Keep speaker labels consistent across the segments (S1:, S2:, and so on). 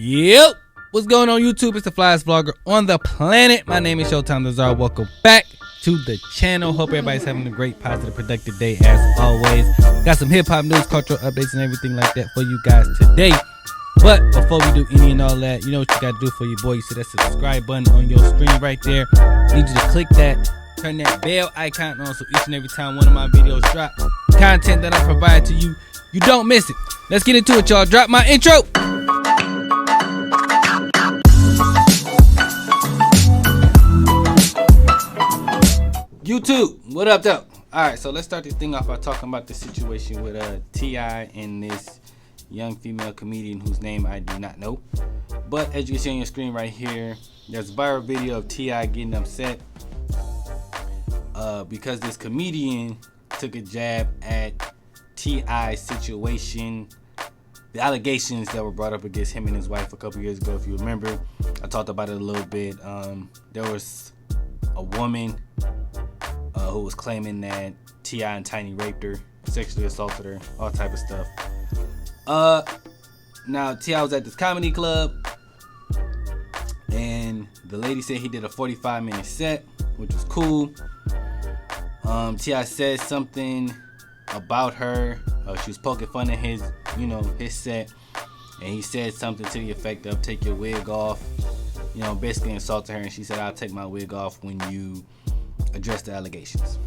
S1: Yep. What's going on YouTube? It's the flyest vlogger on the planet. My name is Showtime Lazar. Welcome back to the channel. Hope everybody's having a great, positive, productive day as always. Got some hip-hop news, cultural updates, and everything like that for you guys today. But before we do any and all that, you know what you got to do for your boy. You see that subscribe button on your screen right there. I need you to click that. Turn that bell icon on so each and every time one of my videos drop, content that I provide to you, you don't miss it. Let's get into it, y'all. Drop my intro. YouTube, what up, though? Alright, so let's start this thing off by talking about the situation with T.I. and this young female comedian whose name I do not know. But as you can see on your screen right here, there's a viral video of T.I. getting upset because this comedian took a jab at T.I.'s situation, the allegations that were brought up against him and his wife a couple years ago. If you remember, I talked about it a little bit. There was a woman who was claiming that T.I. and Tiny raped her, sexually assaulted her, all type of stuff. Now T.I. was at this comedy club, and the lady said he did a 45-minute set, which was cool. T.I. said something about her. She was poking fun at his set, and he said something to the effect of "take your wig off," basically insulted her, and she said, "I'll take my wig off when you address the allegations,"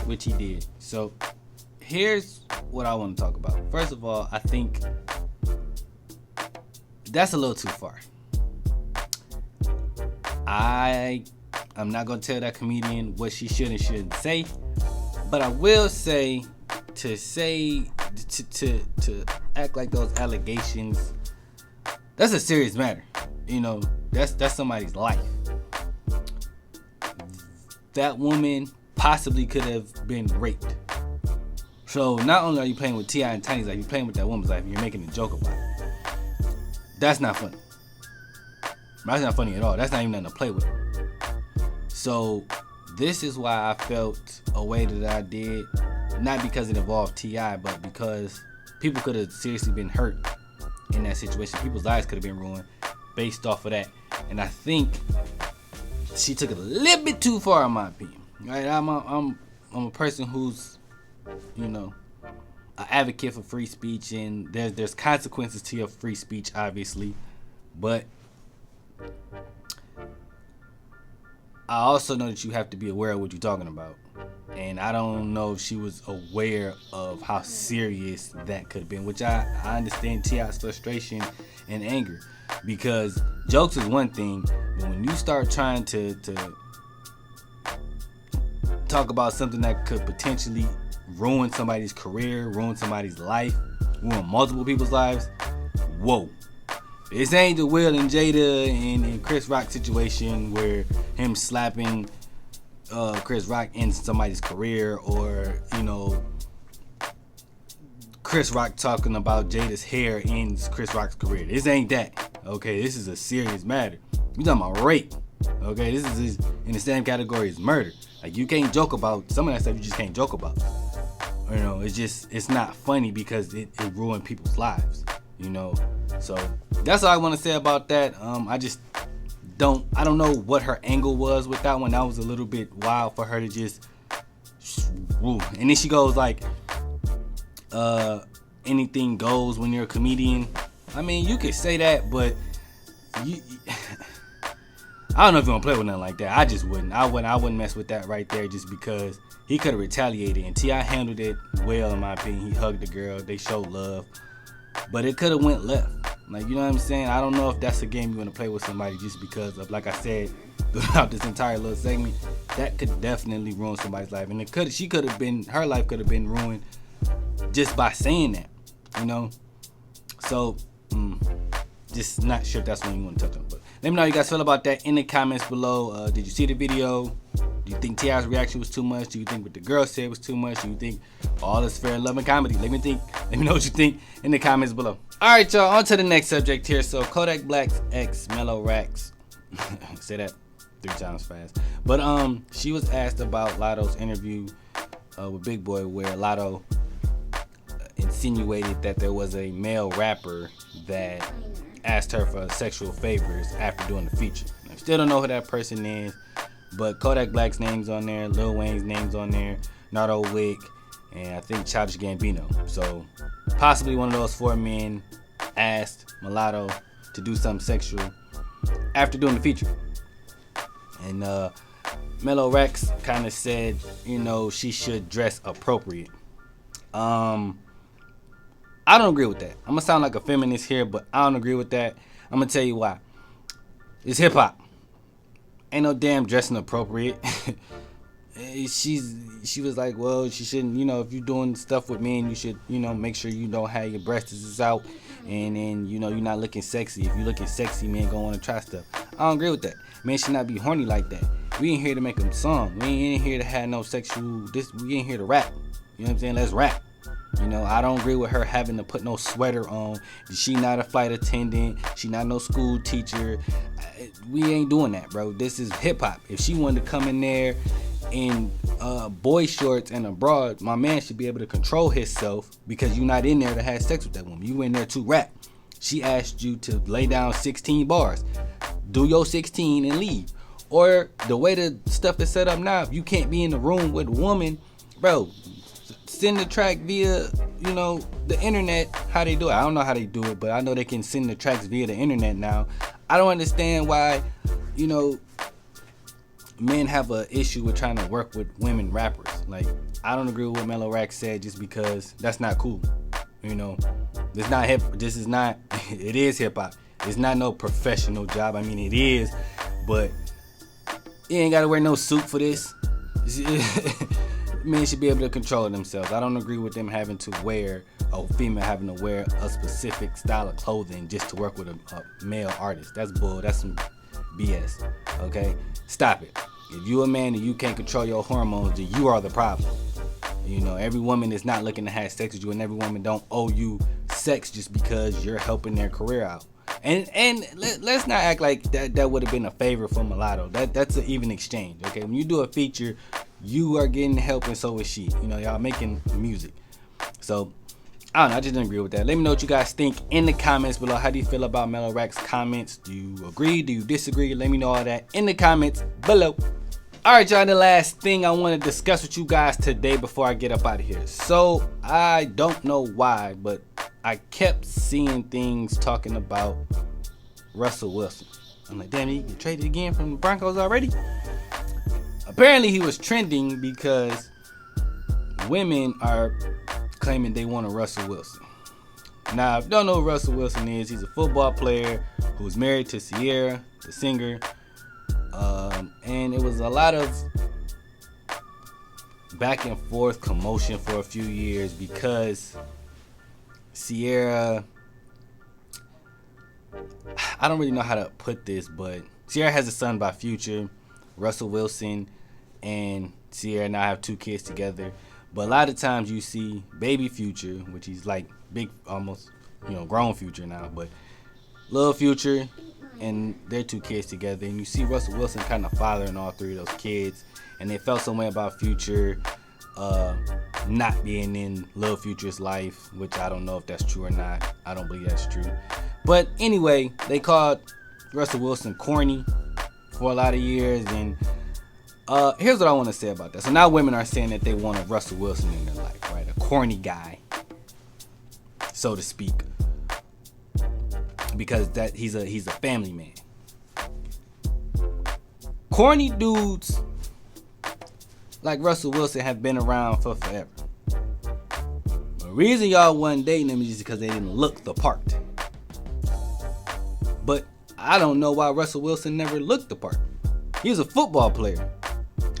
S1: which he did. So here's what I want to talk about. First of all, I think that's a little too far. I'm not gonna tell that comedian what she should and shouldn't say, but I will say to act like those allegations, that's a serious matter. That's somebody's life. That woman possibly could have been raped. So not only are you playing with T.I. and Tiny's life, you're playing with that woman's life, and you're making a joke about it. That's not funny. That's not funny at all. That's not even nothing to play with. So this is why I felt a way that I did, not because it involved T.I., but because people could have seriously been hurt in that situation. People's lives could have been ruined based off of that. And I think she took it a little bit too far, in my opinion. Right? I'm a person who's, an advocate for free speech, and there's consequences to your free speech, obviously. But I also know that you have to be aware of what you're talking about. And I don't know if she was aware of how serious that could have been, which I understand T.I.'s frustration and anger, because jokes is one thing, but when you start trying to talk about something that could potentially ruin somebody's career, ruin somebody's life, ruin multiple people's lives, whoa. This ain't the Will and Jada and Chris Rock situation where him slapping Chris Rock ends somebody's career, or Chris Rock talking about Jada's hair ends Chris Rock's career. This ain't that. Okay, this is a serious matter. You talking about rape. Okay, this is in the same category as murder. Like, you can't joke about some of that stuff. You just can't joke about. It's not funny because it ruined people's lives. So that's all I want to say about that. I don't know what her angle was with that one. That was a little bit wild for her to just, and then she goes like, anything goes when you're a comedian. I mean, you could say that, but I don't know if you want to play with nothing like that. I just wouldn't. I wouldn't mess with that right there, just because he could have retaliated, and T.I. handled it well, in my opinion. He hugged the girl. They showed love, but it could have went left. Like, you know what I'm saying? I don't know if that's a game you want to play with somebody just because of, like I said, throughout this entire little segment, that could definitely ruin somebody's life. And her life could have been ruined just by saying that, So, just not sure if that's one you want to touch on. But let me know how you guys feel about that in the comments below. Did you see the video? Do you think T.I.'s reaction was too much? Do you think what the girl said was too much? Do you think all is fair in love and comedy? Let me know what you think in the comments below. Alright, y'all, on to the next subject here. So Kodak Black's ex, Mellow Rackz, say that 3 times fast. But she was asked about Lotto's interview with Big Boy, where Lotto insinuated that there was a male rapper that asked her for sexual favors after doing the feature. I still don't know who that person is, but Kodak Black's name's on there, Lil Wayne's name's on there, Nardo Wick, and I think Childish Gambino. So possibly one of those 4 men asked Mulatto to do something sexual after doing the feature. And Mellow Rackz kind of said, she should dress appropriate. I don't agree with that. I'm gonna sound like a feminist here, but I don't agree with that. I'm gonna tell you why. It's hip hop. Ain't no damn dressing appropriate. She was like, well, she shouldn't, if you're doing stuff with men, you should, make sure you don't have your breasts out, and then, you're not looking sexy. If you're looking sexy, men gonna want to try stuff. I don't agree with that. Men should not be horny like that. We ain't here to make them song. We ain't here to have no sexual. We ain't here to rap. You know what I'm saying? Let's rap. I don't agree with her having to put no sweater on. She not a flight attendant. She not no school teacher. We ain't doing that, bro. This is hip hop. If she wanted to come in there in boy shorts and a bra, my man should be able to control himself, because you're not in there to have sex with that woman. You in there to rap. She asked you to lay down 16 bars. Do your 16 and leave. Or the way the stuff is set up now, if you can't be in the room with a woman, bro, send the track via, the internet. How they do it, I don't know how they do it, but I know they can send the tracks via the internet now. I don't understand why, men have an issue with trying to work with women rappers. Like, I don't agree with what Mellow Rackz said, just because that's not cool. It's not hip. This is not. It is hip hop. It's not no professional job. I mean, it is, but you ain't gotta wear no suit for this. Men should be able to control themselves. I don't agree with them having to wear, a female having to wear a specific style of clothing just to work with a male artist. That's bull. That's some BS. Okay? Stop it. If you a man and you can't control your hormones, then you are the problem. Every woman is not looking to have sex with you, and every woman don't owe you sex just because you're helping their career out. And let's not act like that would have been a favor for Mulatto. That's an even exchange. Okay, when you do a feature, you are getting help, and so is she. Y'all making music. So I don't know. I just didn't agree with that. Let me know what you guys think in the comments below. How do you feel about Mellow Rackz comments? Do you agree? Do you disagree? Let me know all that in the comments below. All right, y'all, the last thing I want to discuss with you guys today before I get up out of here. So I don't know why, but I kept seeing things talking about Russell Wilson. I'm like, damn, he get traded again from the Broncos already? Apparently he was trending because women are claiming they want a Russell Wilson. Now, if you don't know who Russell Wilson is, he's a football player who's married to Sierra, the singer. And it was a lot of back and forth commotion for a few years because Sierra, I don't really know how to put this, but Sierra has a son by Future. Russell Wilson and Sierra now have 2 kids together. But a lot of times you see baby Future, which he's like big, almost, grown Future now, but little Future and their 2 kids together, and you see Russell Wilson kind of fathering all 3 of those kids, and they felt some way about Future not being in Lil Future's life, which I don't know if that's true or not. I don't believe that's true. But anyway, they called Russell Wilson corny for a lot of years, and here's what I want to say about that. So now women are saying that they want a Russell Wilson in their life, right? A corny guy, so to speak, because that he's a family man. Corny dudes like Russell Wilson have been around for forever. The reason y'all wasn't dating them is just because they didn't look the part. But I don't know why Russell Wilson never looked the part. He was a football player.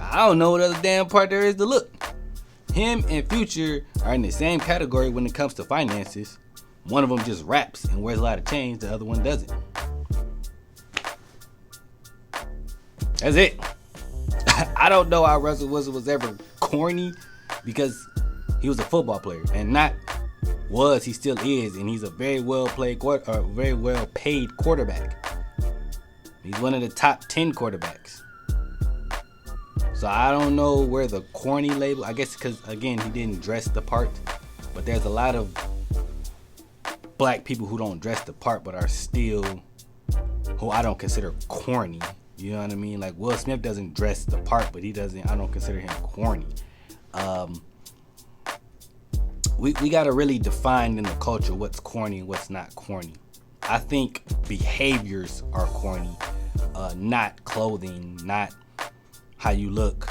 S1: I don't know what other damn part there is to look. Him and Future are in the same category when it comes to finances. One of them just raps and wears a lot of chains. The other one doesn't. That's it. I don't know how Russell Wilson was ever corny, because he was a football player, and he still is, and he's a very well paid quarterback. He's one of the top 10 quarterbacks. So I don't know where the corny label, I guess because, again, he didn't dress the part. But there's a lot of black people who don't dress the part but are still, who I don't consider corny. You know what I mean? Like Will Smith doesn't dress the part, but I don't consider him corny. We got to really define in the culture what's corny and what's not corny. I think behaviors are corny, not clothing, not how you look.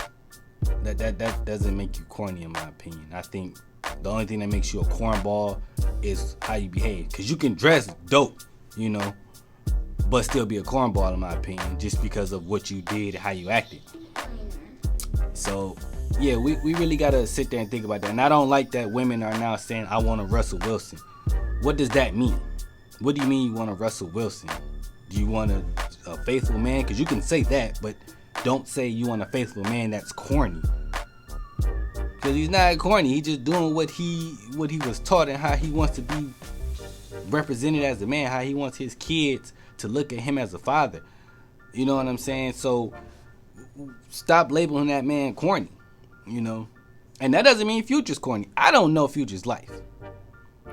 S1: That doesn't make you corny in my opinion. I think the only thing that makes you a cornball is how you behave. Because you can dress dope, you know, but still be a cornball in my opinion, just because of what you did, how you acted. So yeah, we really gotta sit there and think about that. And I don't like that women are now saying, I want to Russell Wilson. What does that mean? What do you mean you want to Russell Wilson? Do you want a faithful man? Because you can say that, but don't say you want a faithful man that's corny. Because he's not corny. He's just doing what he was taught and how he wants to be represented as a man, how he wants his kids to look at him as a father. You know what I'm saying? So stop labeling that man corny, you know. And that doesn't mean Future's corny. I don't know Future's life.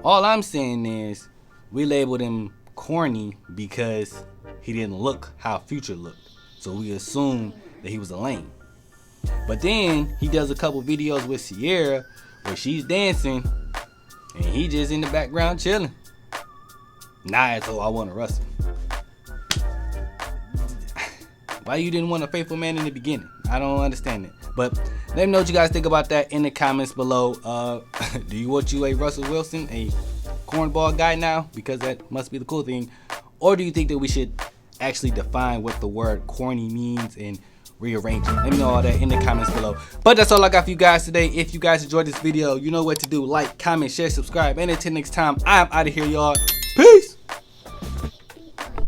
S1: All I'm saying is we labeled him corny because he didn't look how Future looked. So we assumed that he was a lame. But then he does a couple videos with Sierra where she's dancing and he just in the background chilling. Nah, it's I want to Russell. Why you didn't want a faithful man in the beginning? I don't understand it. But let me know what you guys think about that in the comments below. Do you want you a Russell Wilson, a cornball guy now? Because that must be the cool thing. Or do you think that we should actually define what the word corny means and rearrange it? Let me know all that in the comments below. But that's all I got for you guys today. If you guys enjoyed this video, you know what to do. Like, comment, share, subscribe. And until next time, I'm out of here, y'all. Peace.